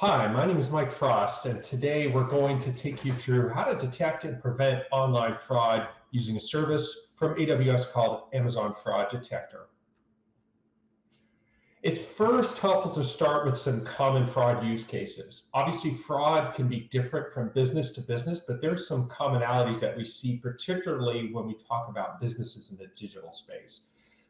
Hi, my name is Mike Frost, and today we're going to take you through how to detect and prevent online fraud using a service from AWS called Amazon Fraud Detector. It's first helpful to start with some common fraud use cases. Obviously, fraud can be different from business to business, but there's some commonalities that we see, particularly when we talk about businesses in the digital space.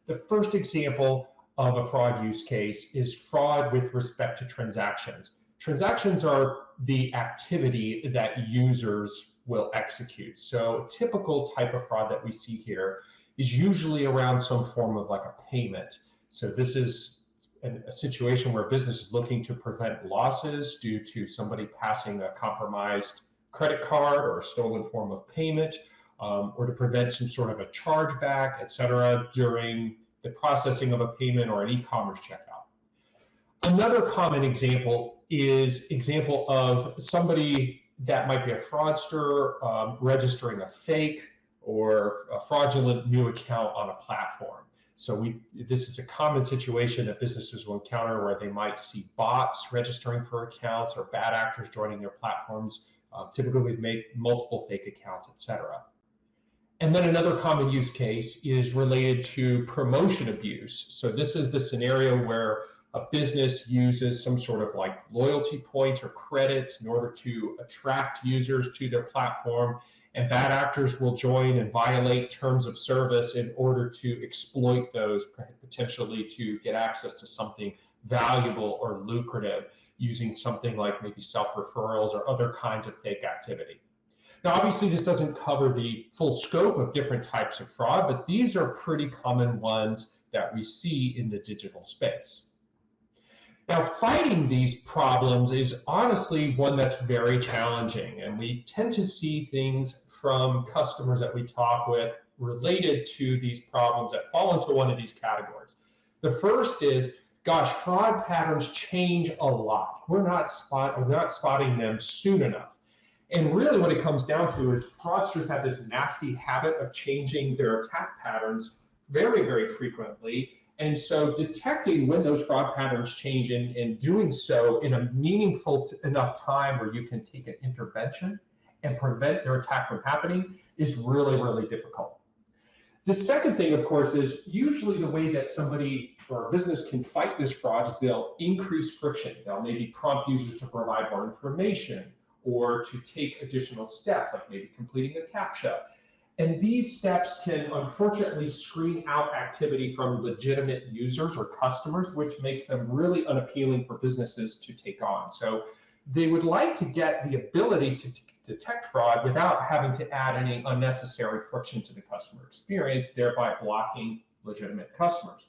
The first example of a fraud use case is fraud with respect to transactions. Transactions are the activity that users will execute. So a typical type of fraud that we see here is usually around some form of like a payment. So this is a situation where a business is looking to prevent losses due to somebody passing a compromised credit card or a stolen form of payment, or to prevent some sort of a chargeback, et cetera, during the processing of a payment or an e-commerce checkout. Another common example is of somebody that might be a fraudster registering a fake or a fraudulent new account on a platform. So this is a common situation that businesses will encounter where they might see bots registering for accounts or bad actors joining their platforms, typically make multiple fake accounts, etc. And then another common use case is related to promotion abuse. So this is the scenario where a business uses some sort of like loyalty points or credits in order to attract users to their platform, and bad actors will join and violate terms of service in order to exploit those, potentially to get access to something valuable or lucrative using something like maybe self-referrals or other kinds of fake activity. Now, obviously, this doesn't cover the full scope of different types of fraud, but these are pretty common ones that we see in the digital space. Now, fighting these problems is honestly one that's very challenging, and we tend to see things from customers that we talk with related to these problems that fall into one of these categories. The first is, gosh, fraud patterns change a lot. We're not spotting them soon enough. And really what it comes down to is fraudsters have this nasty habit of changing their attack patterns very, very frequently. And so detecting when those fraud patterns change and doing so in a meaningful enough time where you can take an intervention and prevent their attack from happening is really, really difficult. The second thing, of course, is usually the way that somebody or a business can fight this fraud is they'll increase friction. They'll maybe prompt users to provide more information or to take additional steps, like maybe completing a CAPTCHA. And these steps can unfortunately screen out activity from legitimate users or customers, which makes them really unappealing for businesses to take on. So they would like to get the ability to detect fraud without having to add any unnecessary friction to the customer experience, thereby blocking legitimate customers.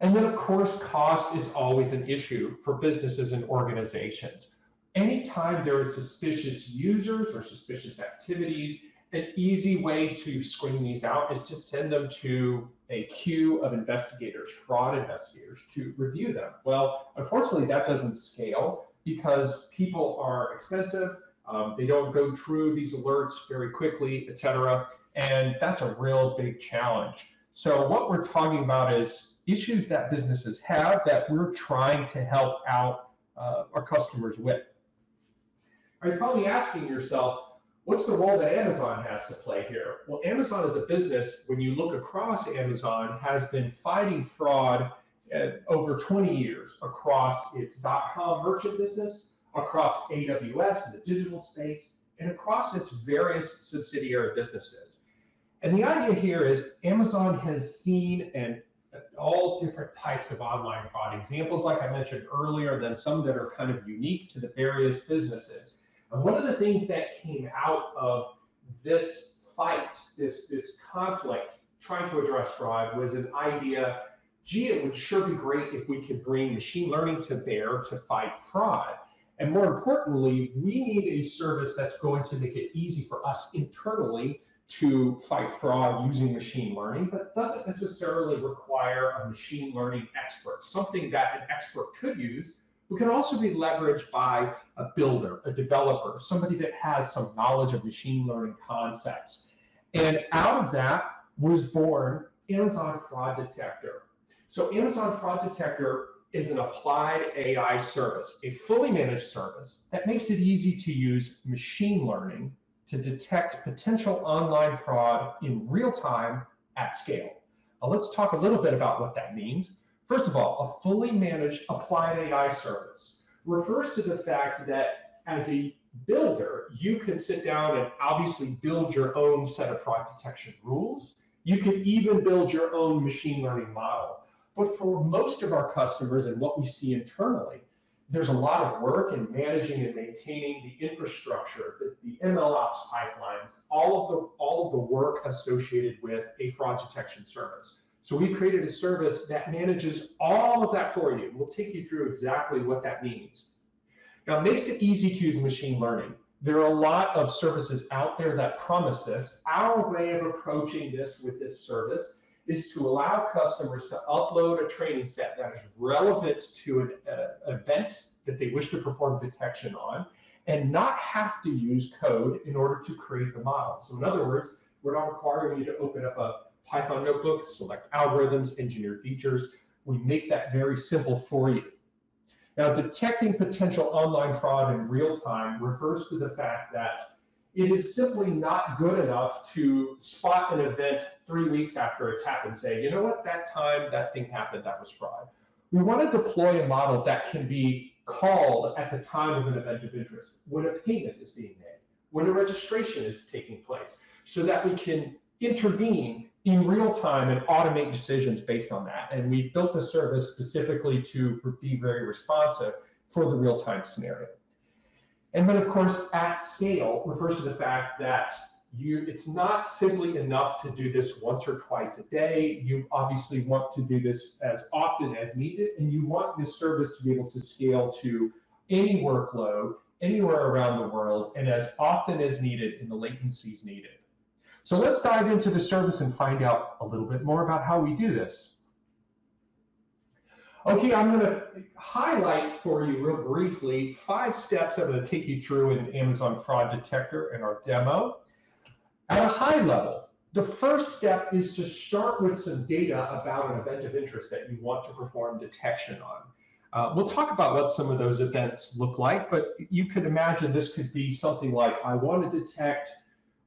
And then, of course, cost is always an issue for businesses and organizations. Anytime there is suspicious users or suspicious activities, an easy way to screen these out is to send them to a queue of investigators, fraud investigators, to review them. Well, unfortunately, that doesn't scale because people are expensive. They don't go through these alerts very quickly, et cetera. And that's a real big challenge. So what we're talking about is issues that businesses have that we're trying to help out our customers with. You're probably asking yourself, what's the role that Amazon has to play here? Well, Amazon as a business, when you look across Amazon, has been fighting fraud over 20 years across its .com merchant business, across AWS in the digital space, and across its various subsidiary businesses. And the idea here is Amazon has seen all different types of online fraud examples, like I mentioned earlier, then some that are kind of unique to the various businesses. And one of the things that came out of this fight, this conflict, trying to address fraud was an idea, gee, it would sure be great if we could bring machine learning to bear to fight fraud. And more importantly, we need a service that's going to make it easy for us internally to fight fraud using machine learning, but doesn't necessarily require a machine learning expert, something that an expert could use, but can also be leveraged by a builder, a developer, somebody that has some knowledge of machine learning concepts. And out of that was born Amazon Fraud Detector. So Amazon Fraud Detector is an applied AI service, a fully managed service that makes it easy to use machine learning to detect potential online fraud in real time at scale. Now let's talk a little bit about what that means. First of all, a fully managed applied AI service refers to the fact that as a builder, you can sit down and obviously build your own set of fraud detection rules. You can even build your own machine learning model. But for most of our customers and what we see internally, there's a lot of work in managing and maintaining the infrastructure, the MLOps pipelines, all of the work associated with a fraud detection service. So we've created a service that manages all of that for you. We'll take you through exactly what that means. Now, it makes it easy to use machine learning. There are a lot of services out there that promise this. Our way of approaching this with this service is to allow customers to upload a training set that is relevant to an event that they wish to perform detection on, and not have to use code in order to create the model. So in other words, we're not requiring you to open up a Python notebook, select algorithms, engineer features. We make that very simple for you. Now, detecting potential online fraud in real time refers to the fact that it is simply not good enough to spot an event 3 weeks after it's happened, say, you know what, that time that thing happened, that was fraud. We want to deploy a model that can be called at the time of an event of interest, when a payment is being made, when a registration is taking place, so that we can intervene in real time and automate decisions based on that. And we built the service specifically to be very responsive for the real-time scenario. And then, of course, at scale refers to the fact that it's not simply enough to do this once or twice a day. You obviously want to do this as often as needed, and you want this service to be able to scale to any workload, anywhere around the world, and as often as needed in the latencies needed. So let's dive into the service and find out a little bit more about how we do this. Okay, I'm going to highlight for you real briefly 5 steps I'm going to take you through in Amazon Fraud Detector in our demo. At a high level, the first step is to start with some data about an event of interest that you want to perform detection on. We'll talk about what some of those events look like, but you could imagine this could be something like, I want to detect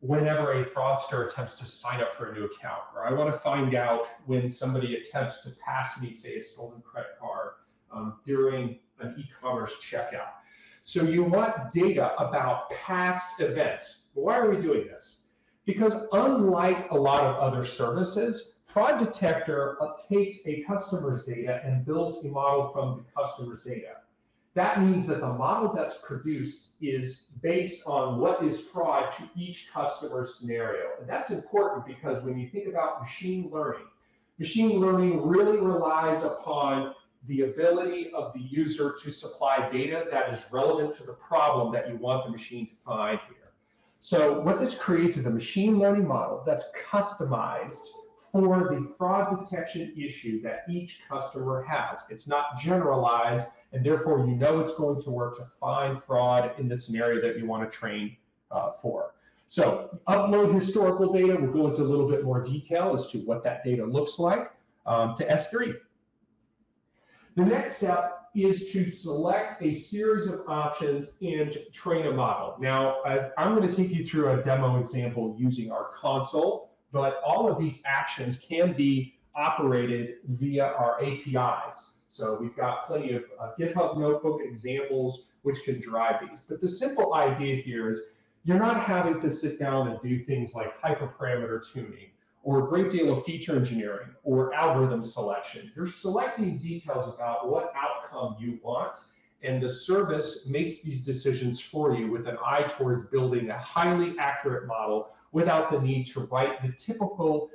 whenever a fraudster attempts to sign up for a new account, or I want to find out when somebody attempts to pass me, say, a stolen credit card during an e-commerce checkout. So you want data about past events. Why are we doing this? Because unlike a lot of other services, Fraud Detector takes a customer's data and builds a model from the customer's data. That means that the model that's produced is based on what is fraud to each customer scenario. And that's important because when you think about machine learning really relies upon the ability of the user to supply data that is relevant to the problem that you want the machine to find here. So what this creates is a machine learning model that's customized for the fraud detection issue that each customer has. It's not generalized, and therefore you know it's going to work to find fraud in the scenario that you want to train for. So upload historical data. We'll go into a little bit more detail as to what that data looks like to S3. The next step is to select a series of options and train a model. Now, I'm going to take you through a demo example using our console, but all of these actions can be operated via our APIs. So we've got plenty of GitHub Notebook examples which can drive these. But the simple idea here is you're not having to sit down and do things like hyperparameter tuning or a great deal of feature engineering or algorithm selection. You're selecting details about what outcome you want, and the service makes these decisions for you with an eye towards building a highly accurate model without the need to write the typical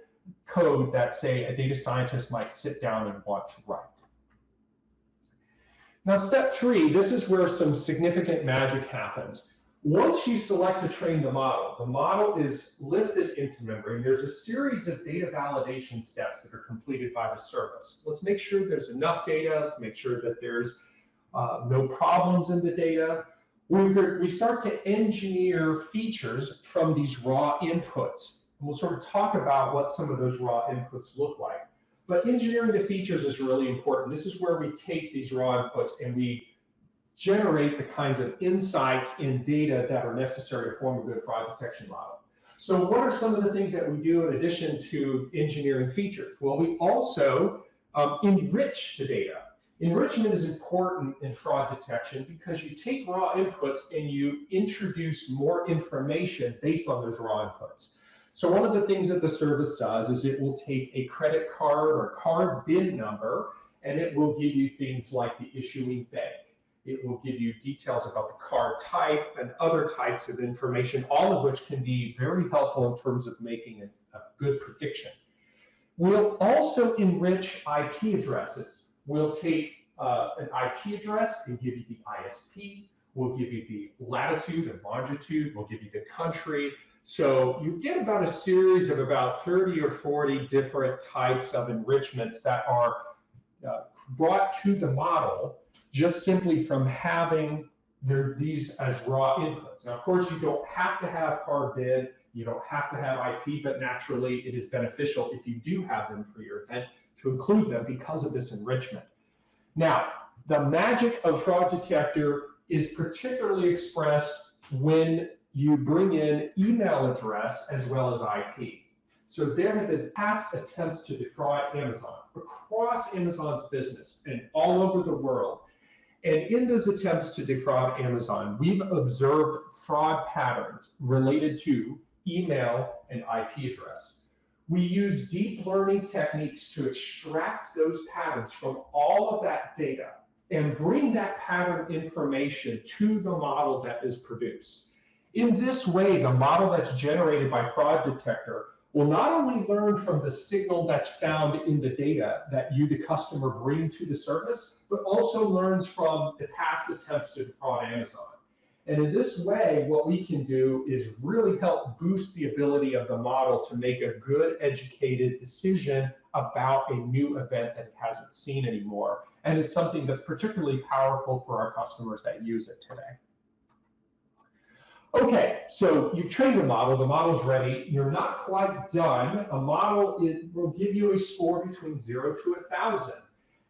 code that, say, a data scientist might sit down and want to write. Now, step 3, this is where some significant magic happens. Once you select to train the model is lifted into memory, and there's a series of data validation steps that are completed by the service. Let's make sure there's enough data. Let's make sure that there's no problems in the data. We start to engineer features from these raw inputs. And we'll sort of talk about what some of those raw inputs look like. But engineering the features is really important. This is where we take these raw inputs and we generate the kinds of insights and data that are necessary to form a good fraud detection model. So what are some of the things that we do in addition to engineering features? Well, we also enrich the data. Enrichment is important in fraud detection because you take raw inputs and you introduce more information based on those raw inputs. So one of the things that the service does is it will take a credit card or card BIN number, and it will give you things like the issuing bank. It will give you details about the card type and other types of information, all of which can be very helpful in terms of making a good prediction. We'll also enrich IP addresses. We'll take an IP address and give you the ISP. We'll give you the latitude and longitude. We'll give you the country. So you get about a series of about 30 or 40 different types of enrichments that are brought to the model just simply from having these as raw inputs. Now, of course, you don't have to have card BIN, you don't have to have IP, but naturally it is beneficial if you do have them for your event to include them because of this enrichment. Now, the magic of fraud detector is particularly expressed when you bring in email address as well as IP. So there have been past attempts to defraud Amazon across Amazon's business and all over the world. And in those attempts to defraud Amazon, we've observed fraud patterns related to email and IP address. We use deep learning techniques to extract those patterns from all of that data and bring that pattern information to the model that is produced. In this way, the model that's generated by fraud detector will not only learn from the signal that's found in the data that you, the customer, bring to the service, but also learns from the past attempts to defraud Amazon. And in this way, what we can do is really help boost the ability of the model to make a good, educated decision about a new event that it hasn't seen anymore. And it's something that's particularly powerful for our customers that use it today. Okay, so you've trained the model's ready. You're not quite done. A model will give you a score between 0 to 1,000.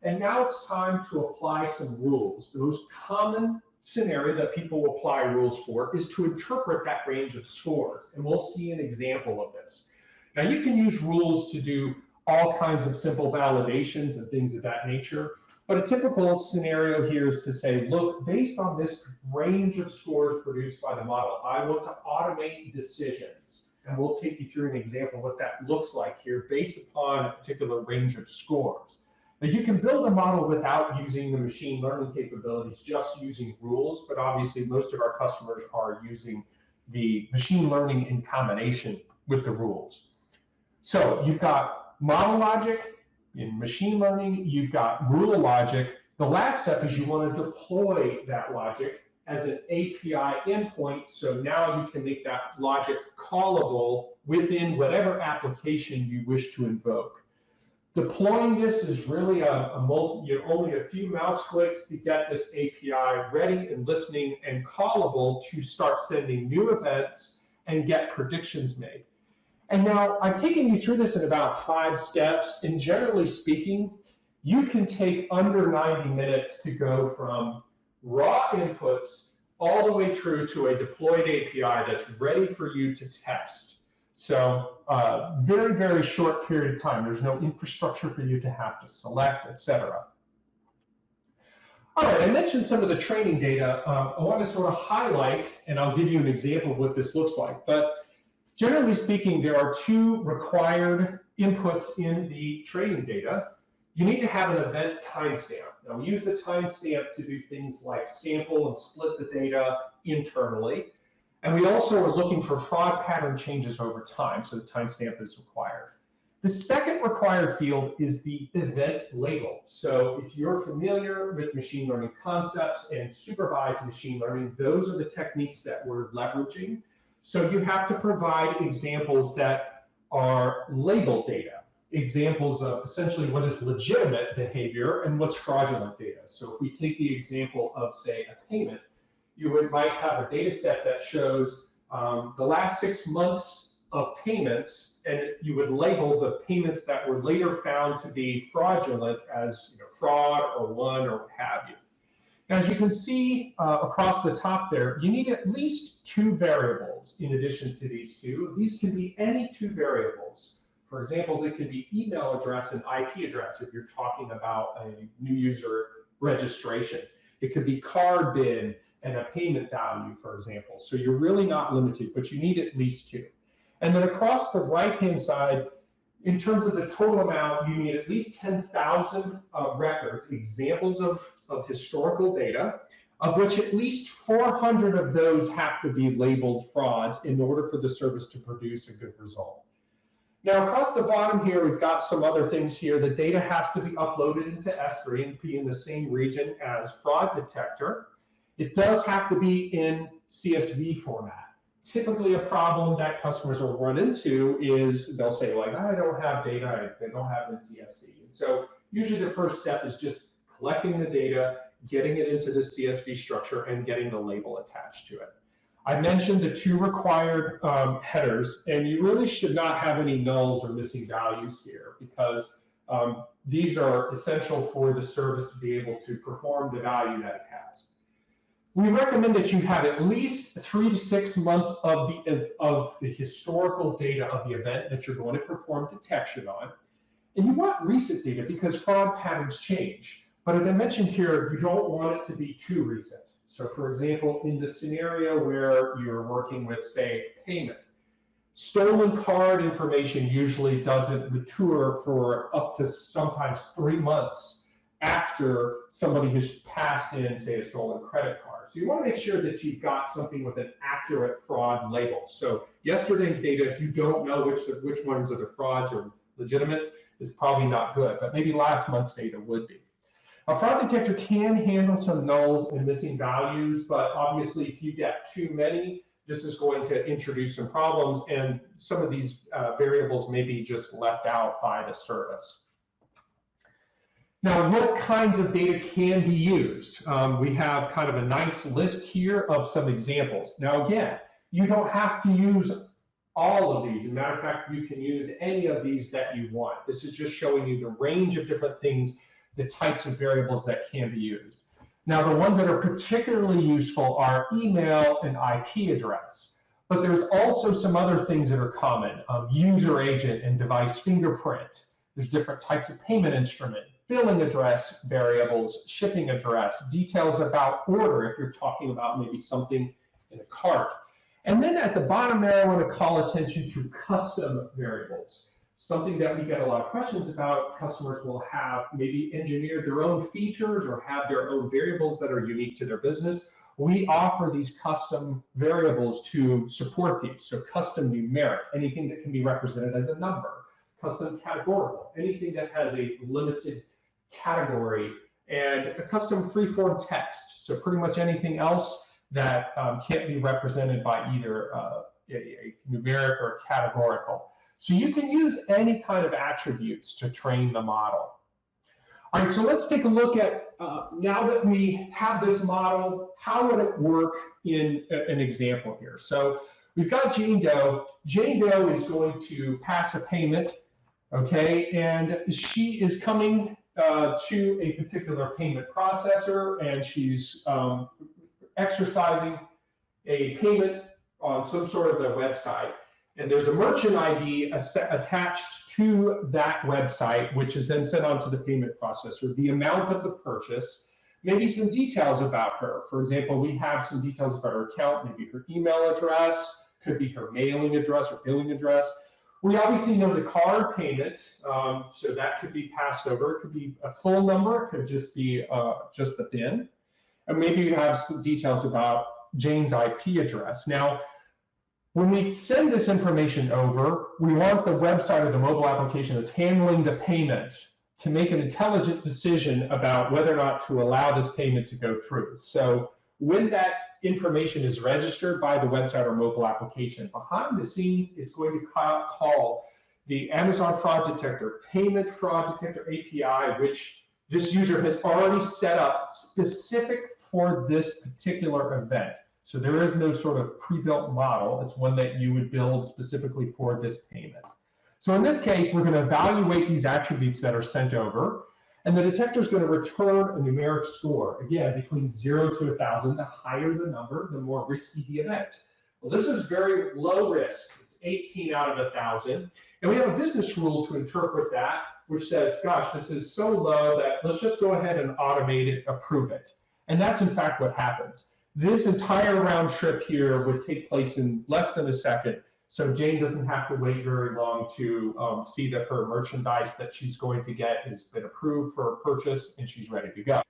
And now it's time to apply some rules. The most common scenario that people will apply rules for is to interpret that range of scores. And we'll see an example of this. Now you can use rules to do all kinds of simple validations and things of that nature. But a typical scenario here is to say, look, based on this range of scores produced by the model, I want to automate decisions. And we'll take you through an example of what that looks like here based upon a particular range of scores. Now, you can build a model without using the machine learning capabilities, just using rules. But obviously, most of our customers are using the machine learning in combination with the rules. So you've got model logic. In machine learning, you've got rule logic. The last step is you want to deploy that logic as an API endpoint. So now you can make that logic callable within whatever application you wish to invoke. Deploying this is really only a few mouse clicks to get this API ready and listening and callable to start sending new events and get predictions made. And now I've taken you through this in about 5 steps, and generally speaking, you can take under 90 minutes to go from raw inputs all the way through to a deployed API that's ready for you to test. So very, very short period of time. There's no infrastructure for you to have to select, etc. All right, I mentioned some of the training data. I want to sort of highlight, and I'll give you an example of what this looks like. But generally speaking, there are 2 required inputs in the training data. You need to have an event timestamp. Now, we use the timestamp to do things like sample and split the data internally. And we also are looking for fraud pattern changes over time, so the timestamp is required. The second required field is the event label. So if you're familiar with machine learning concepts and supervised machine learning, those are the techniques that we're leveraging. So you have to provide examples that are labeled data, examples of essentially what is legitimate behavior and what's fraudulent data. So if we take the example of, say, a payment, you might have a data set that shows the last 6 months of payments, and you would label the payments that were later found to be fraudulent as fraud or one or what have you. As you can see across the top there, you need at least two variables in addition to these two. These can be any two variables. For example, they could be email address and IP address if you're talking about a new user registration. It could be card bin and a payment value, for example. So you're really not limited, but you need at least two. And then across the right-hand side, in terms of the total amount, you need at least 10,000 records, examples of historical data, of which at least 400 of those have to be labeled frauds in order for the service to produce a good result. Now, across the bottom here, we've got some other things here. The data has to be uploaded into S3 and be in the same region as fraud detector. It does have to be in CSV format. Typically, a problem that customers will run into is they'll say, like, I don't have data, I don't have it in CSV. And so usually the first step is just collecting the data, getting it into the CSV structure, and getting the label attached to it. I mentioned the two required headers, and you really should not have any nulls or missing values here because these are essential for the service to be able to perform the value that it has. We recommend that you have at least 3 to 6 months of the historical data of the event that you're going to perform detection on. And you want recent data because fraud patterns change. But as I mentioned here, you don't want it to be too recent. So for example, in the scenario where you're working with, say, payment, stolen card information usually doesn't mature for up to sometimes 3 months after somebody has passed in, say, a stolen credit card. So you want to make sure that you've got something with an accurate fraud label. So yesterday's data, if you don't know which ones are the frauds or legitimates, is probably not good, but maybe last month's data would be. A fraud detector can handle some nulls and missing values, but obviously if you get too many, this is going to introduce some problems, and some of these variables may be just left out by the service. Now, what kinds of data can be used? We have kind of a nice list here of some examples. Now, again, you don't have to use all of these. As a matter of fact, you can use any of these that you want. This is just showing you the range of different things, the types of variables that can be used. Now, the ones that are particularly useful are email and IP address. But there's also some other things that are common, user agent and device fingerprint. There's different types of payment instrument, billing address variables, shipping address, details about order if you're talking about maybe something in a cart. And then at the bottom there, I want to call attention to custom variables. Something that we get a lot of questions about. Customers will have maybe engineered their own features or have their own variables that are unique to their business. We offer these custom variables to support these. So custom numeric, anything that can be represented as a number. Custom categorical, anything that has a limited category, and a custom free-form text. So pretty much anything else that can't be represented by either a numeric or categorical. So you can use any kind of attributes to train the model. All right, so let's take a look at, now that we have this model, how would it work in an example here? So we've got Jane Doe. Jane Doe is going to pass a payment, okay, and she is coming to a particular payment processor, and she's exercising a payment on some sort of a website. And there's a merchant ID attached to that website, which is then sent on to the payment processor, the amount of the purchase, maybe some details about her. For example, we have some details about her account, maybe her email address, could be her mailing address or billing address. We obviously know the card payment, so that could be passed over. It could be a full number, it could just be just the PIN. And maybe you have some details about Jane's IP address. Now, when we send this information over, we want the website or the mobile application that's handling the payment to make an intelligent decision about whether or not to allow this payment to go through. So when that information is registered by the website or mobile application, behind the scenes, it's going to call the Amazon Fraud Detector Payment Fraud Detector API, which this user has already set up specific for this particular event. So there is no sort of pre-built model. It's one that you would build specifically for this payment. So in this case, we're going to evaluate these attributes that are sent over, and the detector is going to return a numeric score. Again, between 0 to 1,000, the higher the number, the more risky the event. Well, this is very low risk. It's 18 out of 1,000. And we have a business rule to interpret that, which says, gosh, this is so low that let's just go ahead and automate it, approve it. And that's in fact what happens. This entire round trip here would take place in less than a second. So Jane doesn't have to wait very long to see that her merchandise that she's going to get has been approved for purchase and she's ready to go.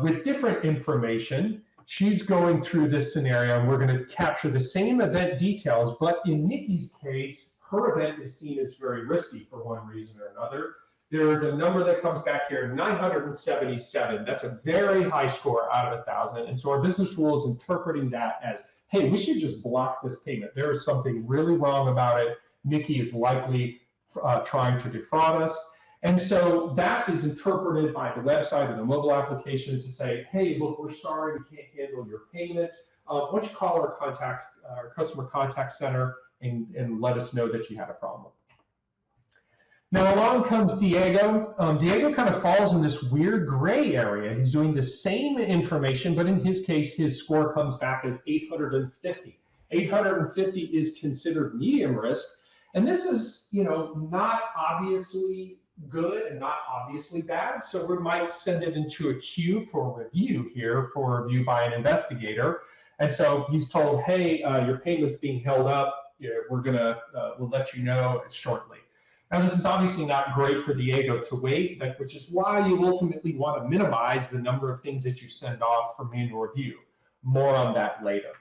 With different information, she's going through this scenario and we're going to capture the same event details, but in Nikki's case, her event is seen as very risky for one reason or another. There is a number that comes back here, 977. That's a very high score out of 1,000. And so our business rule is interpreting that as, hey, we should just block this payment. There is something really wrong about it. Nikki is likely trying to defraud us. And so that is interpreted by the website or the mobile application to say, hey, look, we're sorry, we can't handle your payment. Why don't you call our customer contact center and let us know that you had a problem. Now along comes Diego. Diego kind of falls in this weird gray area. He's doing the same information, but in his case, his score comes back as 850. 850 is considered medium risk, and this is, not obviously good and not obviously bad. So we might send it into a queue for review here, for review by an investigator. And so he's told, hey, your payment's being held up. We'll let you know shortly. Now, this is obviously not great for Diego to wait, which is why you ultimately want to minimize the number of things that you send off for manual review. More on that later.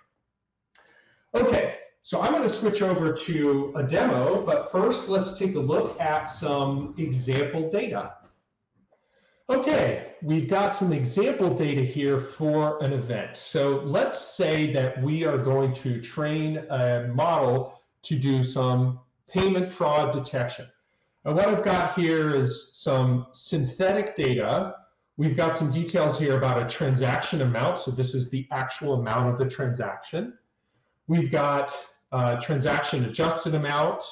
Okay, so I'm going to switch over to a demo, but first let's take a look at some example data. Okay, we've got some example data here for an event. So let's say that we are going to train a model to do some payment fraud detection. And what I've got here is some synthetic data. We've got some details here about a transaction amount. So this is the actual amount of the transaction. We've got transaction adjusted amount.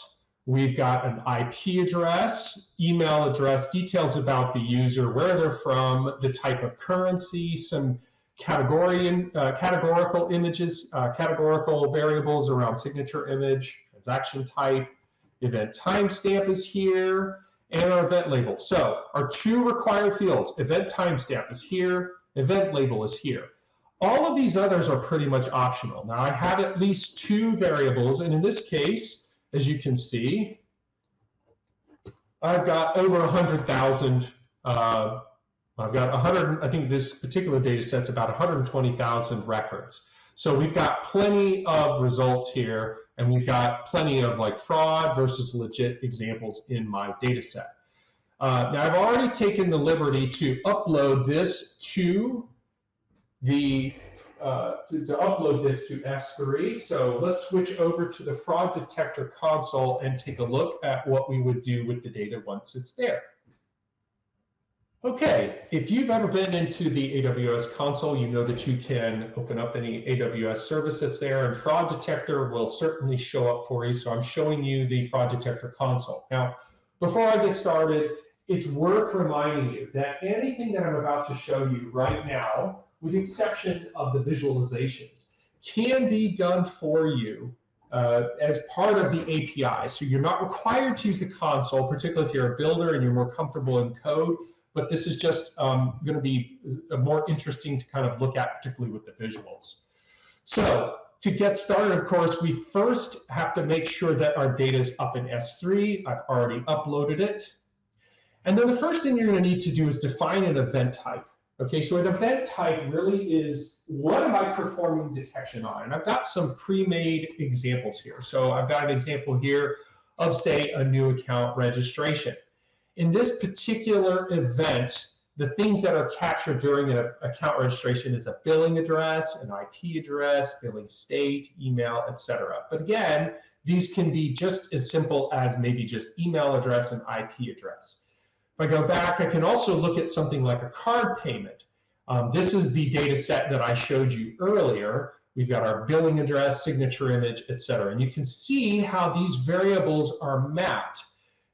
We've got an IP address, email address, details about the user, where they're from, the type of currency, some categorical images, categorical variables around signature image, transaction type, event timestamp is here, and our event label. So our two required fields, event timestamp is here, event label is here. All of these others are pretty much optional. Now I have at least two variables, and in this case, as you can see, I've got over 100,000. I've got 100. I think this particular data set's about 120,000 records. So we've got plenty of results here, and we've got plenty of like fraud versus legit examples in my data set. Now I've already taken the liberty to upload this to the upload this to S3. So let's switch over to the fraud detector console and take a look at what we would do with the data once it's there. Okay, if you've ever been into the AWS console, you know that you can open up any AWS service that's there, and fraud detector will certainly show up for you. So I'm showing you the fraud detector console. Now, before I get started, it's worth reminding you that anything that I'm about to show you right now, with the exception of the visualizations, can be done for you as part of the API. So you're not required to use the console, particularly if you're a builder and you're more comfortable in code, but this is just going to be more interesting to kind of look at, particularly with the visuals. So to get started, of course, we first have to make sure that our data is up in S3. I've already uploaded it. And then the first thing you're going to need to do is define an event type. Okay, so an event type really is, what am I performing detection on? And I've got some pre-made examples here. So I've got an example here of, say, a new account registration. In this particular event, the things that are captured during an account registration is a billing address, an IP address, billing state, email, etc. But again, these can be just as simple as maybe just email address and IP address. If I go back, I can also look at something like a card payment. This is the data set that I showed you earlier. we've got our billing address, signature image, etc. And you can see how these variables are mapped.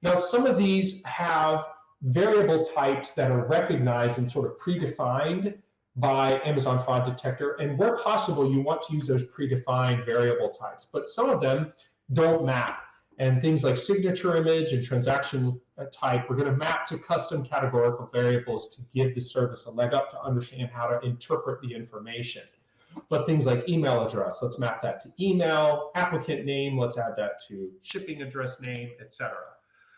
Now, some of these have variable types that are recognized and sort of predefined by Amazon Fraud Detector, and where possible, you want to use those predefined variable types, but some of them don't map. And things like signature image and transaction type, we're going to map to custom categorical variables to give the service a leg up to understand how to interpret the information. But things like email address, let's map that to email, applicant name, let's add that to shipping address name, etc.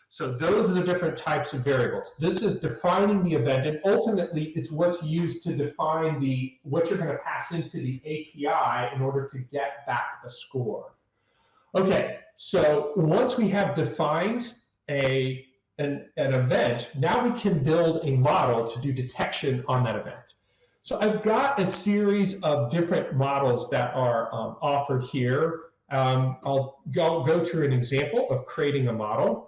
So those are the different types of variables. This is defining the event, and ultimately it's what's used to define what you're going to pass into the API in order to get back a score. Okay, so once we have defined an event, now we can build a model to do detection on that event. So I've got a series of different models that are offered here. I'll go through an example of creating a model.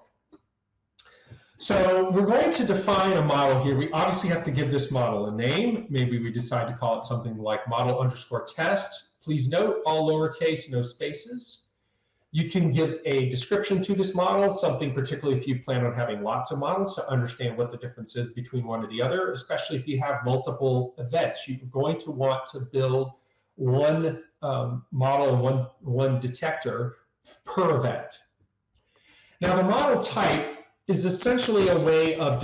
So we're going to define a model here. We obviously have to give this model a name. Maybe we decide to call it something like model_test. Please note, all lowercase, no spaces. You can give a description to this model, something particularly if you plan on having lots of models to understand what the difference is between one and the other, especially if you have multiple events. You're going to want to build one model and one detector per event. Now, the model type is essentially a way of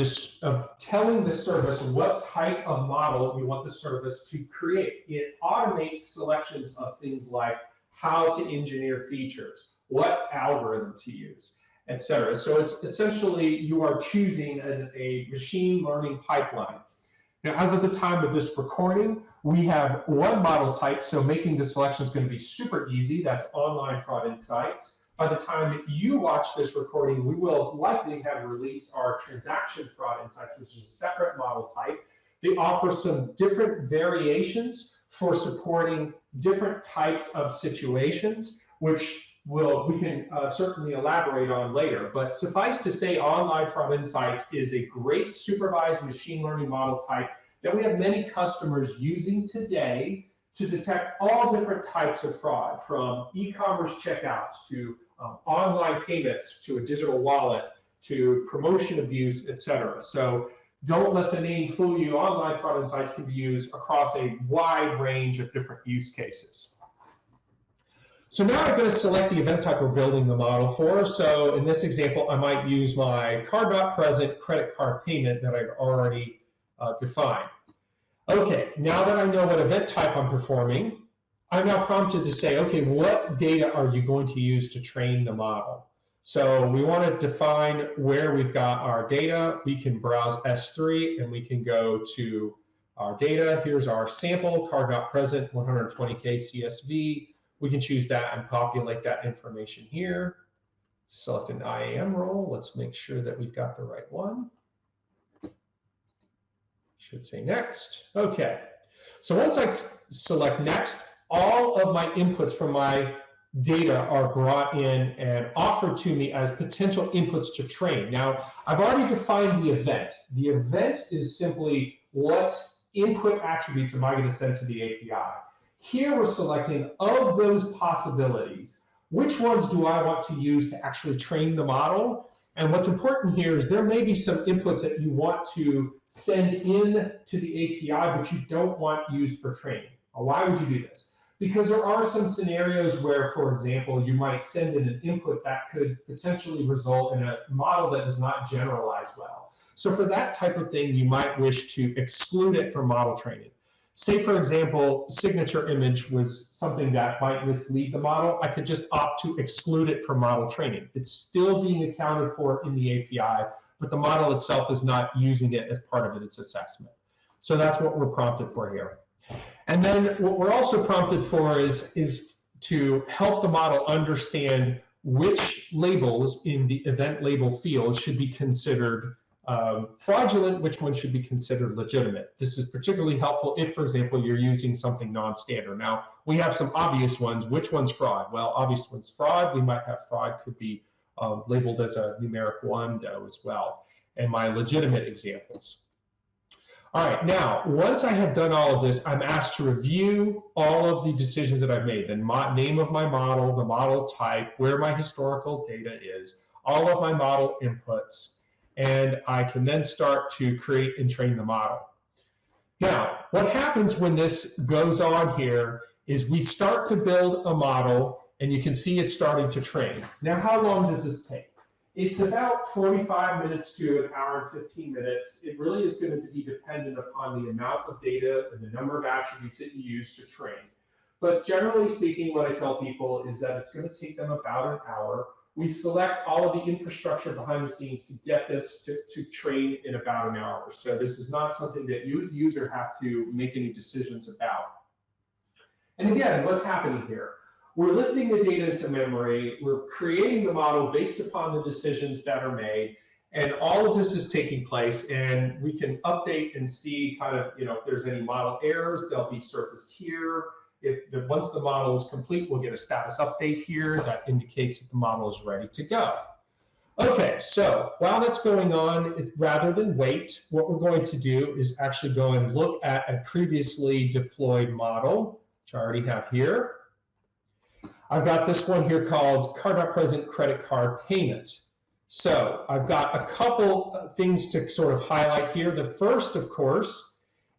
telling the service what type of model you want the service to create. It automates selections of things like how to engineer features, what algorithm to use, etc. So it's essentially you are choosing a machine learning pipeline. Now, as of the time of this recording, we have one model type, so making the selection is going to be super easy. That's Online Fraud Insights. By the time you watch this recording, we will likely have released our Transaction Fraud Insights, which is a separate model type. They offer some different variations for supporting different types of situations, which we can certainly elaborate on later. But suffice to say, Online Fraud Insights is a great supervised machine learning model type that we have many customers using today to detect all different types of fraud, from e-commerce checkouts to online payments to a digital wallet to promotion abuse, etc. So don't let the name fool you. Online Fraud Insights can be used across a wide range of different use cases. So now I'm going to select the event type we're building the model for. So in this example, I might use my card.present credit card payment that I've already defined. Okay, now that I know what event type I'm performing, I'm now prompted to say, okay, what data are you going to use to train the model? So we want to define where we've got our data. We can browse S3 and we can go to our data. Here's our sample, card.present, 120K CSV. We can choose that and populate that information here. Select an IAM role. Let's make sure that we've got the right one. Should say next. Okay. So once I select next, all of my inputs from my data are brought in and offered to me as potential inputs to train. Now, I've already defined the event. The event is simply what input attributes am I going to send to the API. Here we're selecting, of those possibilities, which ones do I want to use to actually train the model? And what's important here is there may be some inputs that you want to send in to the API, but you don't want used for training. Why would you do this? Because there are some scenarios where, for example, you might send in an input that could potentially result in a model that does not generalize well. So for that type of thing, you might wish to exclude it from model training. Say, for example, signature image was something that might mislead the model. I could just opt to exclude it from model training. It's still being accounted for in the API, but the model itself is not using it as part of its assessment. So that's what we're prompted for here. And then what we're also prompted for is to help the model understand which labels in the event label field should be considered fraudulent, which one should be considered legitimate. This is particularly helpful if, for example, you're using something non-standard. Now, we have some obvious ones. Which one's fraud? Well, obvious one's fraud. We might have fraud could be labeled as a numeric 1, though, as well. And my legitimate examples. All right, now, once I have done all of this, I'm asked to review all of the decisions that I've made, the name of my model, the model type, where my historical data is, all of my model inputs, and I can then start to create and train the model. Now, what happens when this goes on here is we start to build a model, and you can see it's starting to train. Now, how long does this take? It's about 45 minutes to an hour and 15 minutes. It really is going to be dependent upon the amount of data and the number of attributes that you use to train. But generally speaking, what I tell people is that it's going to take them about an hour. We select all of the infrastructure behind the scenes to get this to train in about an hour. So this is not something that you as a user have to make any decisions about. And again, what's happening here? We're lifting the data into memory, we're creating the model based upon the decisions that are made, and all of this is taking place, and we can update and see kind of, if there's any model errors, they'll be surfaced here. Once the model is complete, we'll get a status update here that indicates that the model is ready to go. Okay, so while that's going on, rather than wait, what we're going to do is actually go and look at a previously deployed model, which I already have here. I've got this one here called card not present credit card payment. So I've got a couple things to sort of highlight here. The first, of course,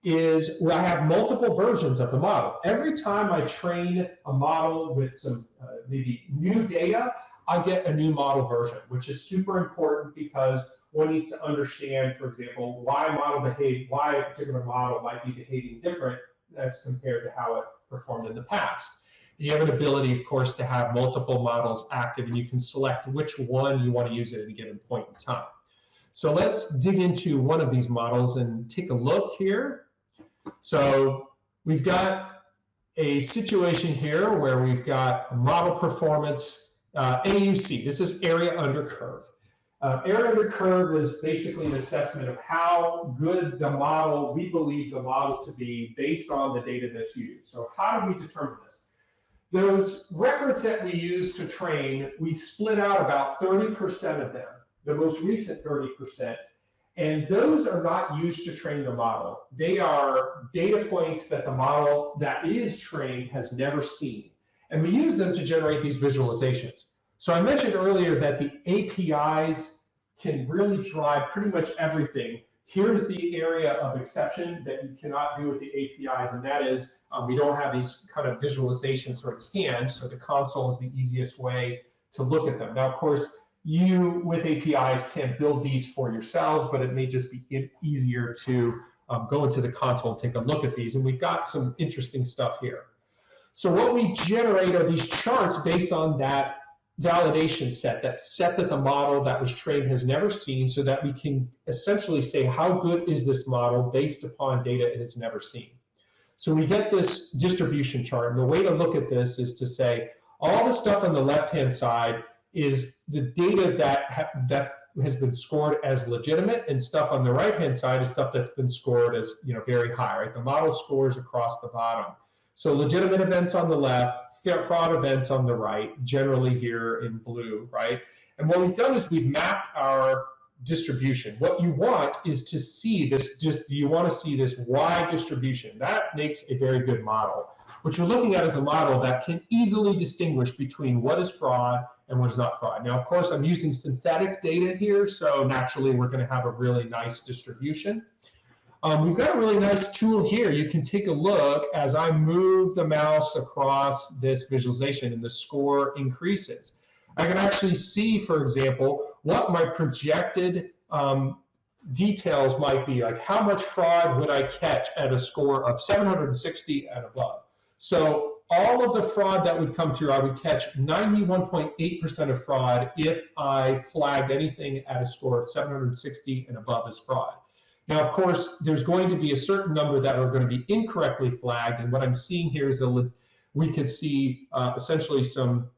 is where I have multiple versions of the model. Every time I train a model with some maybe new data, I get a new model version, which is super important because one needs to understand, for example, why a particular model might be behaving different as compared to how it performed in the past. You have an ability, of course, to have multiple models active, and you can select which one you want to use at a given point in time. So let's dig into one of these models and take a look here. So we've got a situation here where we've got model performance, AUC. This is area under curve. Area under curve is basically an assessment of how good the model, we believe the model to be based on the data that's used. So how do we determine this? Those records that we use to train, we split out about 30% of them, the most recent 30%, and those are not used to train the model. They are data points that the model that is trained has never seen, and we use them to generate these visualizations. So I mentioned earlier that the APIs can really drive pretty much everything. Here's the area of exception that you cannot do with the APIs, and that is we don't have these kind of visualizations or can, so the console is the easiest way to look at them. Now, of course, you with APIs can't build these for yourselves, but it may just be easier to go into the console and take a look at these, and we've got some interesting stuff here. So what we generate are these charts based on that validation set, that set that the model that was trained has never seen, so that we can essentially say how good is this model based upon data it has never seen. So we get this distribution chart, and the way to look at this is to say all the stuff on the left-hand side is the data that has been scored as legitimate, and stuff on the right-hand side is stuff that's been scored as very high, right? The model scores across the bottom. So legitimate events on the left, fraud events on the right, generally here in blue, right? And what we've done is we've mapped our distribution. What you want is to see this, you want to see this wide distribution. That makes a very good model. What you're looking at is a model that can easily distinguish between what is fraud and what is not fraud. Now, of course, I'm using synthetic data here, so naturally we're going to have a really nice distribution. We've got a really nice tool here. You can take a look as I move the mouse across this visualization and the score increases. I can actually see, for example, what my projected details might be, like how much fraud would I catch at a score of 760 and above. So all of the fraud that would come through, I would catch 91.8% of fraud if I flagged anything at a score of 760 and above as fraud. Now, of course, there's going to be a certain number that are going to be incorrectly flagged, and what I'm seeing here is we could see essentially some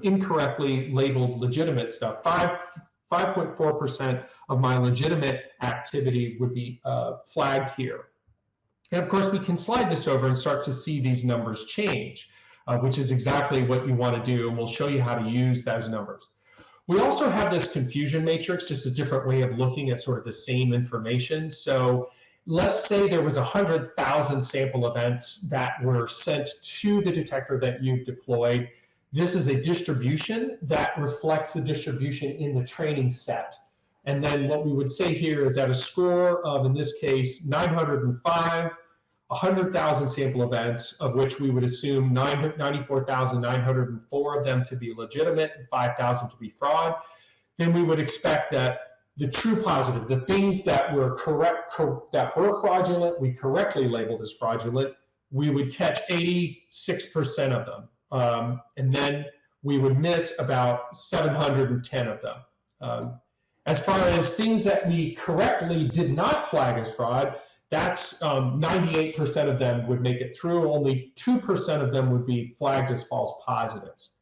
incorrectly labeled legitimate stuff. 5.4% of my legitimate activity would be flagged here. And of course, we can slide this over and start to see these numbers change, which is exactly what you want to do, and we'll show you how to use those numbers. We also have this confusion matrix, just a different way of looking at sort of the same information. So let's say there was 100,000 sample events that were sent to the detector that you've deployed. This is a distribution that reflects the distribution in the training set. And then what we would say here is at a score of, in this case, 905, 100,000 sample events, of which we would assume 94,904 of them to be legitimate and 5,000 to be fraud, then we would expect that the true positive, the things that were that were fraudulent, we correctly labeled as fraudulent, we would catch 86% of them. And then we would miss about 710 of them. As far as things that we correctly did not flag as fraud, that's 98% of them would make it through. Only 2% of them would be flagged as false positives.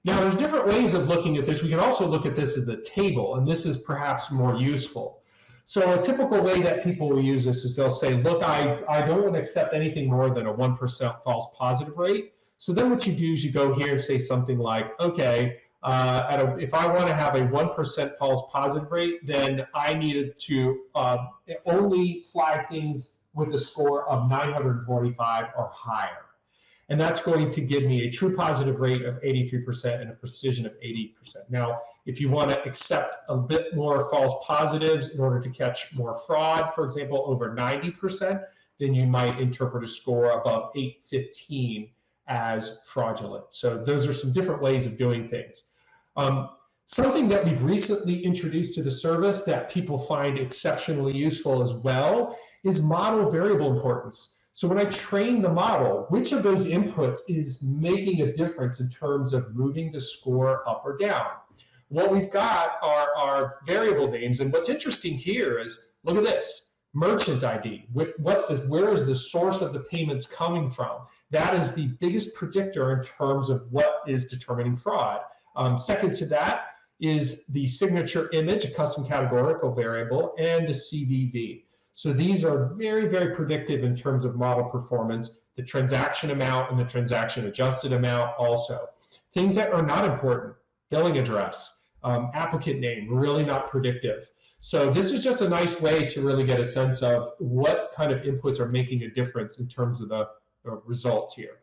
Now, there's different ways of looking at this. We can also look at this as a table, and this is perhaps more useful. So a typical way that people will use this is they'll say, look, I don't want to accept anything more than a 1% false positive rate. So then what you do is you go here and say something like, okay, if I want to have a 1% false positive rate, then I needed to only flag things with a score of 945 or higher. And that's going to give me a true positive rate of 83% and a precision of 80%. Now, if you want to accept a bit more false positives in order to catch more fraud, for example, over 90%, then you might interpret a score above 815 as fraudulent. So those are some different ways of doing things. Something that we've recently introduced to the service that people find exceptionally useful as well is model variable importance. So when I train the model, which of those inputs is making a difference in terms of moving the score up or down? What we've got are our variable names, and what's interesting here is, look at this, merchant ID. Where is the source of the payments coming from? That is the biggest predictor in terms of what is determining fraud. Second to that is the signature image, a custom categorical variable, and the CVV. So these are very, very predictive in terms of model performance. The transaction amount and the transaction adjusted amount also. Things that are not important, billing address, applicant name, really not predictive. So this is just a nice way to really get a sense of what kind of inputs are making a difference in terms of the results here.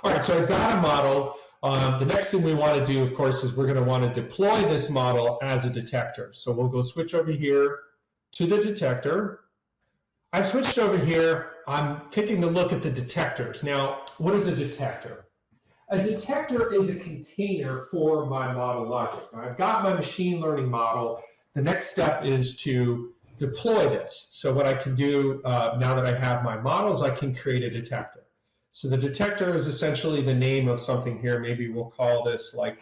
All right, so I've got a model. The next thing we want to do, of course, is we're going to want to deploy this model as a detector. So we'll go switch over here to the detector. I've switched over here. I'm taking a look at the detectors. Now, what is a detector? A detector is a container for my model logic. Now, I've got my machine learning model. The next step is to deploy this. So what I can do now that I have my models, I can create a detector. So the detector is essentially the name of something here. Maybe we'll call this like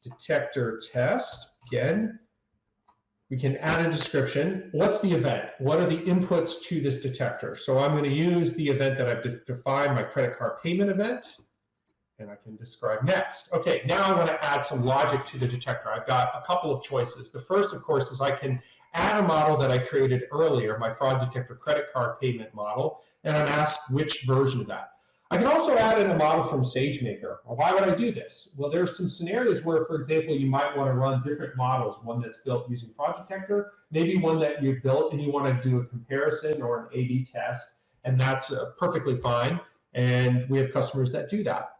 detector test. Again, we can add a description. What's the event? What are the inputs to this detector? So I'm going to use the event that I've defined, my credit card payment event, and I can describe next. Okay, now I want to add some logic to the detector. I've got a couple of choices. The first, of course, is I can add a model that I created earlier, my fraud detector credit card payment model, and I'm asked which version of that. I can also add in a model from SageMaker. Well, why would I do this? Well, there are some scenarios where, for example, you might want to run different models, one that's built using fraud detector, maybe one that you've built and you want to do a comparison or an A/B test, and that's perfectly fine. And we have customers that do that.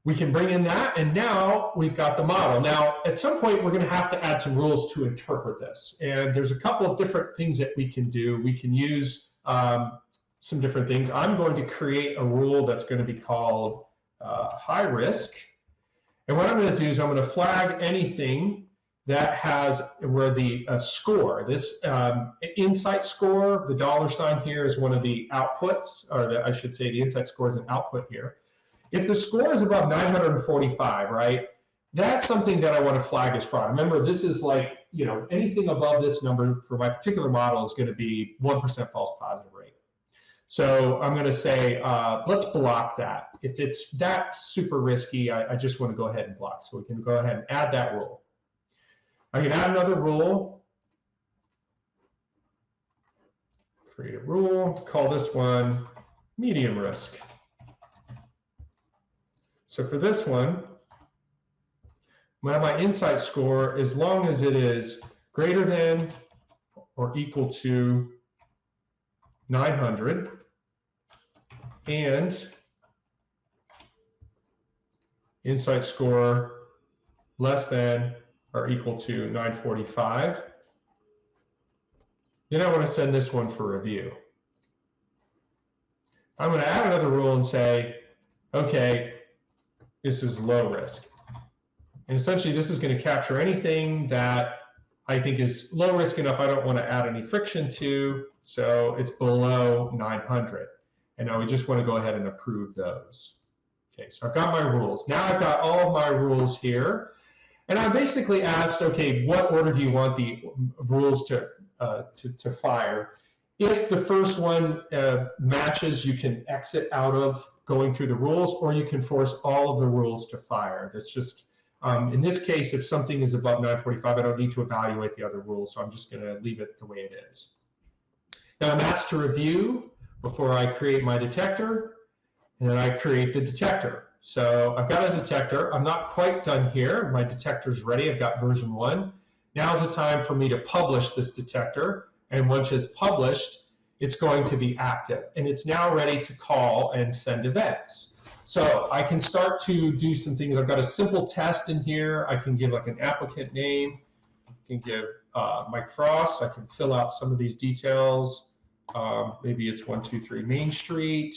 We can bring in that, and now we've got the model. Now, at some point, we're going to have to add some rules to interpret this. And there's a couple of different things that we can do. We can use some different things. I'm going to create a rule that's going to be called high risk. And what I'm going to do is I'm going to flag anything that has where the score, this insight score, the $ here is one of the outputs, or I should say the insight score is an output here. If the score is above 945, right, that's something that I want to flag as fraud. Remember, this is like, you know, anything above this number for my particular model is going to be 1% false positive rate. So I'm going to say, let's block that. If it's that super risky, I just want to go ahead and block. So we can go ahead and add that rule. I can add another rule. Create a rule, call this one medium risk. So for this one, my insight score, as long as it is greater than or equal to 900 and insight score less than or equal to 945, then I want to send this one for review. I'm going to add another rule and say, okay, this is low risk. And essentially, this is going to capture anything that I think is low risk enough I don't want to add any friction to, so it's below 900. And now we just want to go ahead and approve those. Okay, so I've got my rules. Now I've got all of my rules here. And I basically asked, okay, what order do you want the rules to fire? If the first one matches, you can exit out of going through the rules, or you can force all of the rules to fire. That's just, in this case, if something is above 945, I don't need to evaluate the other rules, so I'm just going to leave it the way it is. Now I'm asked to review before I create my detector, and then I create the detector. So I've got a detector. I'm not quite done here. My detector's ready. I've got version 1. Now's the time for me to publish this detector. And once it's published, it's going to be active. And it's now ready to call and send events. So I can start to do some things. I've got a simple test in here. I can give like an applicant name. I can give Mike Frost. I can fill out some of these details. Maybe it's 123 Main Street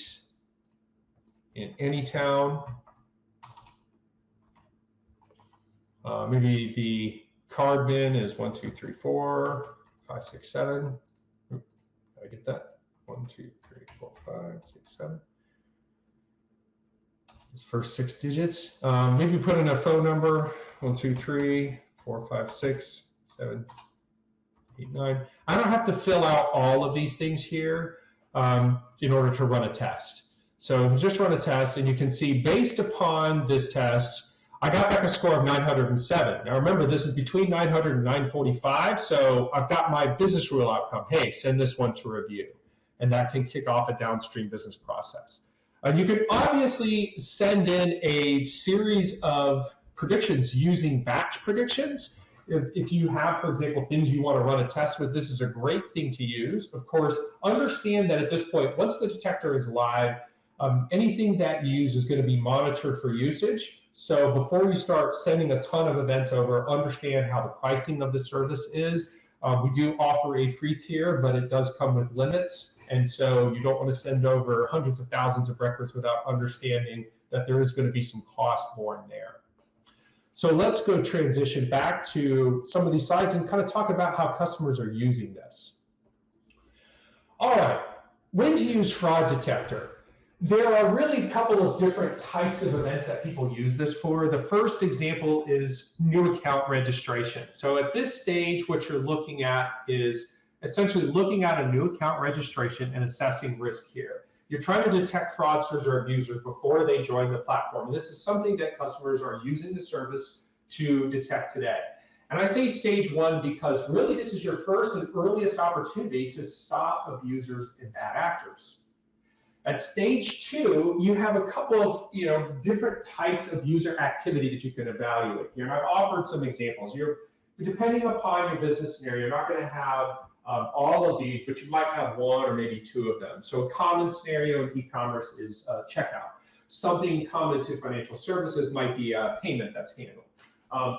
in any town. Maybe the card bin is 1, 2, 3, 4, 5, 6, 7. Did I get that? 1, 2, 3, 4, 5, 6, 7. Those first 6 digits. Maybe put in a phone number. 1, 2, 3, 4, 5, 6, 7, 8, 9. I don't have to fill out all of these things here in order to run a test. So just run a test, and you can see based upon this test, I got back a score of 907. Now remember, this is between 900 and 945, so I've got my business rule outcome. Hey, send this one to review. And that can kick off a downstream business process. You can obviously send in a series of predictions using batch predictions. If you have, for example, things you want to run a test with, this is a great thing to use. Of course, understand that at this point, once the detector is live, anything that you use is going to be monitored for usage. So before you start sending a ton of events over, understand how the pricing of the service is. We do offer a free tier, but it does come with limits. And so you don't want to send over hundreds of thousands of records without understanding that there is going to be some cost borne there. So let's go transition back to some of these slides and kind of talk about how customers are using this. All right, when to use fraud detector? There are really a couple of different types of events that people use this for. The first example is new account registration. So at this stage, what you're looking at is essentially looking at a new account registration and assessing risk here. You're trying to detect fraudsters or abusers before they join the platform. And this is something that customers are using the service to detect today. And I say stage 1 because really this is your first and earliest opportunity to stop abusers and bad actors. At stage 2, you have a couple of different types of user activity that you can evaluate here. And I've offered some examples. Depending upon your business scenario, you're not going to have all of these, but you might have 1 or maybe 2 of them. So a common scenario in e-commerce is checkout. Something common to financial services might be a payment that's handled.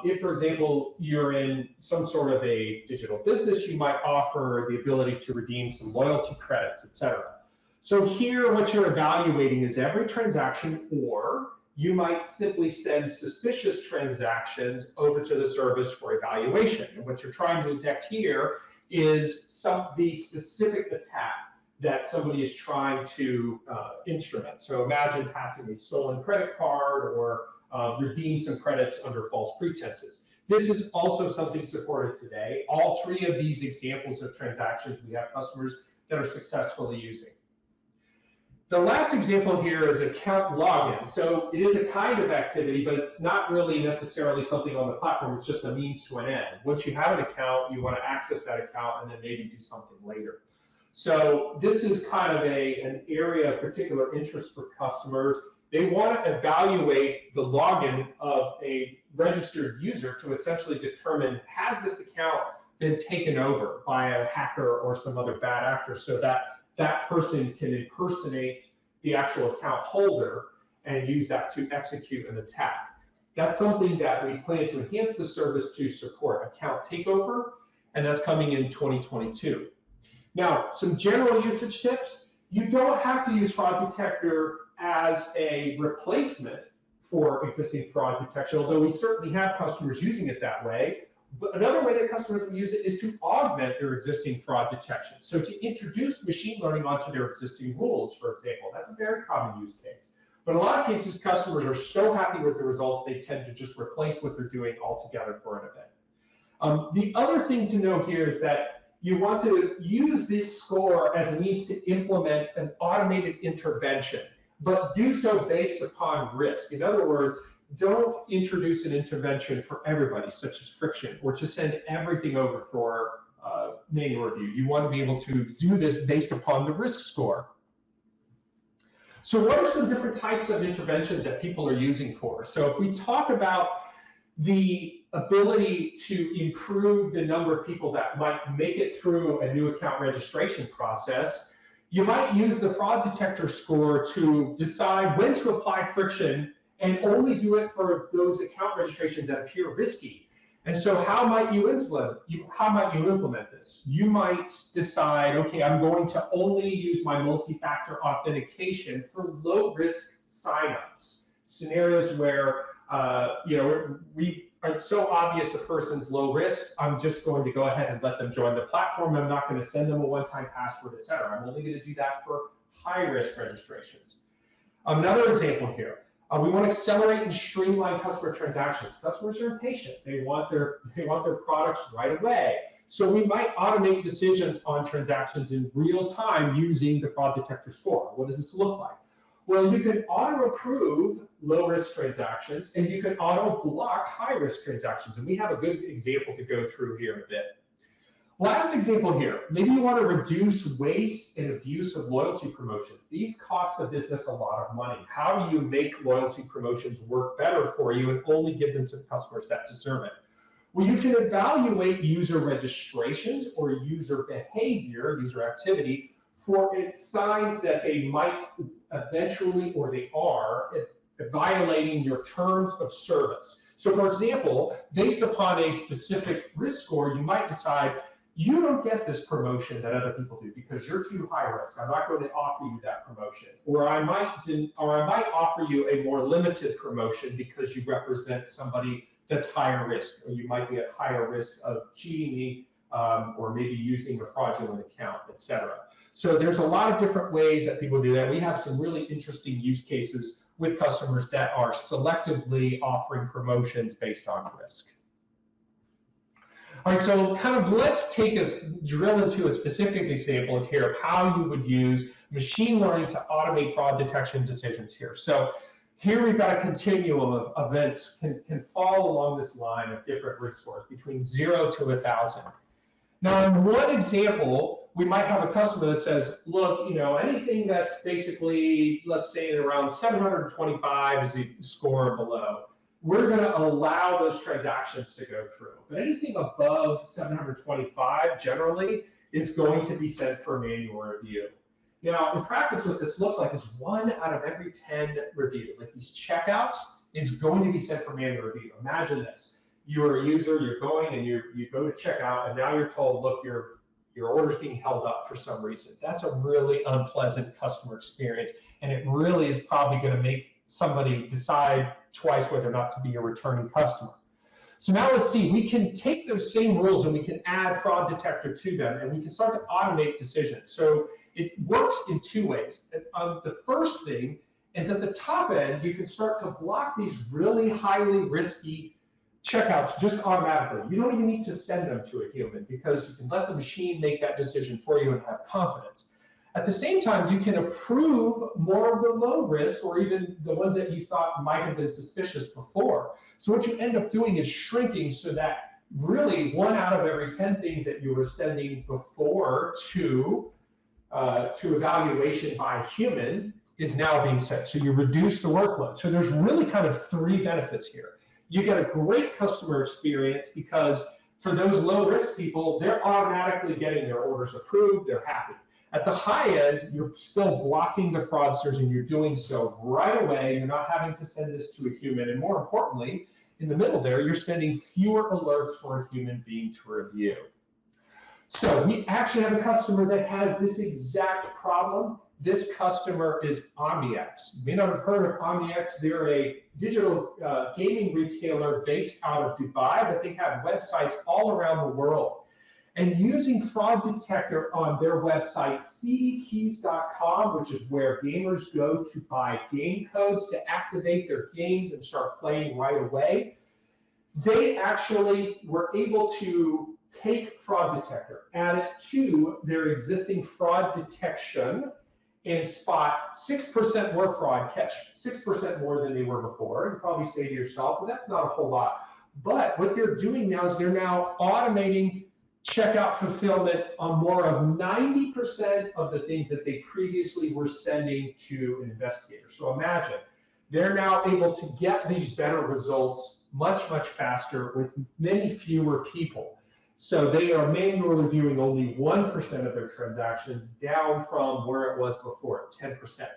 If, for example, you're in some sort of a digital business, you might offer the ability to redeem some loyalty credits, etc. So here, what you're evaluating is every transaction, or you might simply send suspicious transactions over to the service for evaluation. And what you're trying to detect here is the specific attack that somebody is trying to instrument. So imagine passing a stolen credit card or redeem some credits under false pretenses. This is also something supported today. All 3 of these examples of transactions we have customers that are successfully using. The last example here is account login. So it is a kind of activity, but it's not really necessarily something on the platform. It's just a means to an end. Once you have an account, you want to access that account and then maybe do something later. So this is kind of an area of particular interest for customers. They want to evaluate the login of a registered user to essentially determine, has this account been taken over by a hacker or some other bad actor, so that that person can impersonate the actual account holder and use that to execute an attack. That's something that we plan to enhance the service to support account takeover, and that's coming in 2022. Now, some general usage tips. You don't have to use Fraud Detector as a replacement for existing fraud detection, although we certainly have customers using it that way. But another way that customers will use it is to augment their existing fraud detection. So to introduce machine learning onto their existing rules, for example, that's a very common use case. But in a lot of cases, customers are so happy with the results, they tend to just replace what they're doing altogether for an event. The other thing to know here is that you want to use this score as a means to implement an automated intervention, but do so based upon risk. In other words, don't introduce an intervention for everybody, such as friction, or to send everything over for manual review. You want to be able to do this based upon the risk score. So what are some different types of interventions that people are using for? So if we talk about the ability to improve the number of people that might make it through a new account registration process, you might use the fraud detector score to decide when to apply friction and only do it for those account registrations that appear risky. And so how might you implement this? You might decide, okay, I'm going to only use my multi-factor authentication for low-risk signups. Scenarios where it's so obvious the person's low risk, I'm just going to go ahead and let them join the platform. I'm not going to send them a one-time password, et cetera. I'm only going to do that for high-risk registrations. Another example here. We want to accelerate and streamline customer transactions. Customers are impatient. They want their products right away. So we might automate decisions on transactions in real time using the fraud detector score. What does this look like? Well, you can auto-approve low-risk transactions, and you can auto-block high-risk transactions. And we have a good example to go through here in a bit. Last example here, maybe you want to reduce waste and abuse of loyalty promotions. These cost the business a lot of money. How do you make loyalty promotions work better for you and only give them to the customers that deserve it? Well, you can evaluate user registrations or user behavior, user activity, for its signs that they might eventually, or they are, violating your terms of service. So for example, based upon a specific risk score, you might decide, you don't get this promotion that other people do because you're too high risk. I'm not going to offer you that promotion. Or I might offer you a more limited promotion because you represent somebody that's higher risk, or you might be at higher risk of cheating me, or maybe using a fraudulent account, et cetera. So there's a lot of different ways that people do that. We have some really interesting use cases with customers that are selectively offering promotions based on risk. All right, so kind of let's drill into a specific example here of how you would use machine learning to automate fraud detection decisions here. So here we've got a continuum of events can fall along this line of different risk scores between 0 to 1,000. Now, in one example, we might have a customer that says, look, anything that's basically, let's say, around 725 is a score below, we're going to allow those transactions to go through. But anything above 725 generally is going to be sent for manual review. Now, in practice, what this looks like is 1 out of every 10 reviews, like these checkouts, is going to be sent for manual review. Imagine this. You're a user, you're going and you go to checkout, and now you're told, look, your order's being held up for some reason. That's a really unpleasant customer experience, and it really is probably going to make somebody decide twice whether or not to be a returning customer. So now let's see, we can take those same rules and we can add fraud detector to them, and we can start to automate decisions. So it works in 2 ways. The first thing is at the top end, you can start to block these really highly risky checkouts just automatically. You don't even need to send them to a human because you can let the machine make that decision for you and have confidence. At the same time, you can approve more of the low risk, or even the ones that you thought might have been suspicious before. So what you end up doing is shrinking so that really 1 out of every 10 things that you were sending before to evaluation by a human is now being sent. So you reduce the workload. So there's really kind of 3 benefits here. You get a great customer experience because for those low-risk people, they're automatically getting their orders approved, they're happy. At the high end, you're still blocking the fraudsters, and you're doing so right away. You're not having to send this to a human. And more importantly, in the middle there, you're sending fewer alerts for a human being to review. So we actually have a customer that has this exact problem. This customer is OmniX. You may not have heard of OmniX. They're a digital gaming retailer based out of Dubai, but they have websites all around the world. And using Fraud Detector on their website, cdkeys.com, which is where gamers go to buy game codes to activate their games and start playing right away, they actually were able to take Fraud Detector, add it to their existing fraud detection, and spot 6% more fraud, catch 6% more than they were before. You probably say to yourself, well, that's not a whole lot. But what they're doing now is they're now automating checkout fulfillment on more of 90% of the things that they previously were sending to an investigator. So imagine, they're now able to get these better results much, much faster with many fewer people. So they are manually reviewing only 1% of their transactions, down from where it was before, 10%.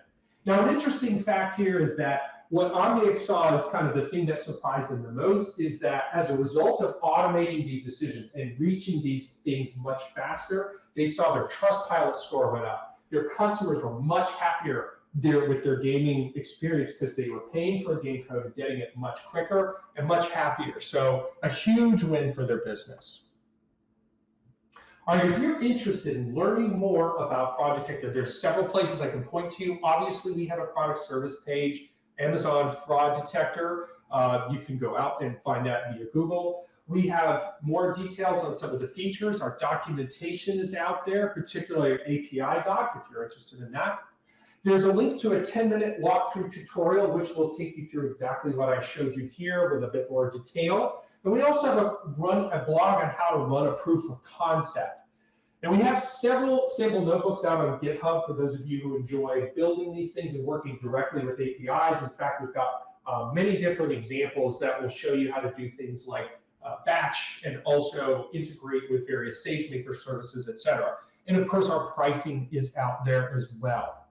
Now, an interesting fact here is that what OmniX saw as kind of the thing that surprised them the most is that as a result of automating these decisions and reaching these things much faster, they saw their Trustpilot score went up. Their customers were much happier there with their gaming experience because they were paying for a game code and getting it much quicker and much happier. So a huge win for their business. All right, if you're interested in learning more about Fraud Detector, there's several places I can point to. Obviously, we have a product service page, Amazon Fraud Detector. You can go out and find that via Google. We have more details on some of the features. Our documentation is out there, particularly an API doc, if you're interested in that. There's a link to a 10-minute walkthrough tutorial, which will take you through exactly what I showed you here with a bit more detail. And we also have a blog on how to run a proof of concept. And we have several sample notebooks out on GitHub for those of you who enjoy building these things and working directly with APIs. In fact, we've got many different examples that will show you how to do things like batch and also integrate with various SageMaker services, etc. And of course, our pricing is out there as well.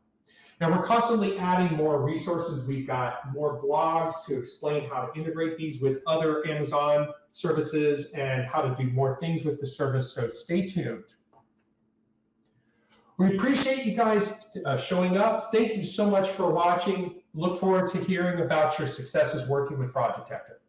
Now, we're constantly adding more resources. We've got more blogs to explain how to integrate these with other Amazon services and how to do more things with the service, so stay tuned. We appreciate you guys showing up. Thank you so much for watching. Look forward to hearing about your successes working with Fraud Detector.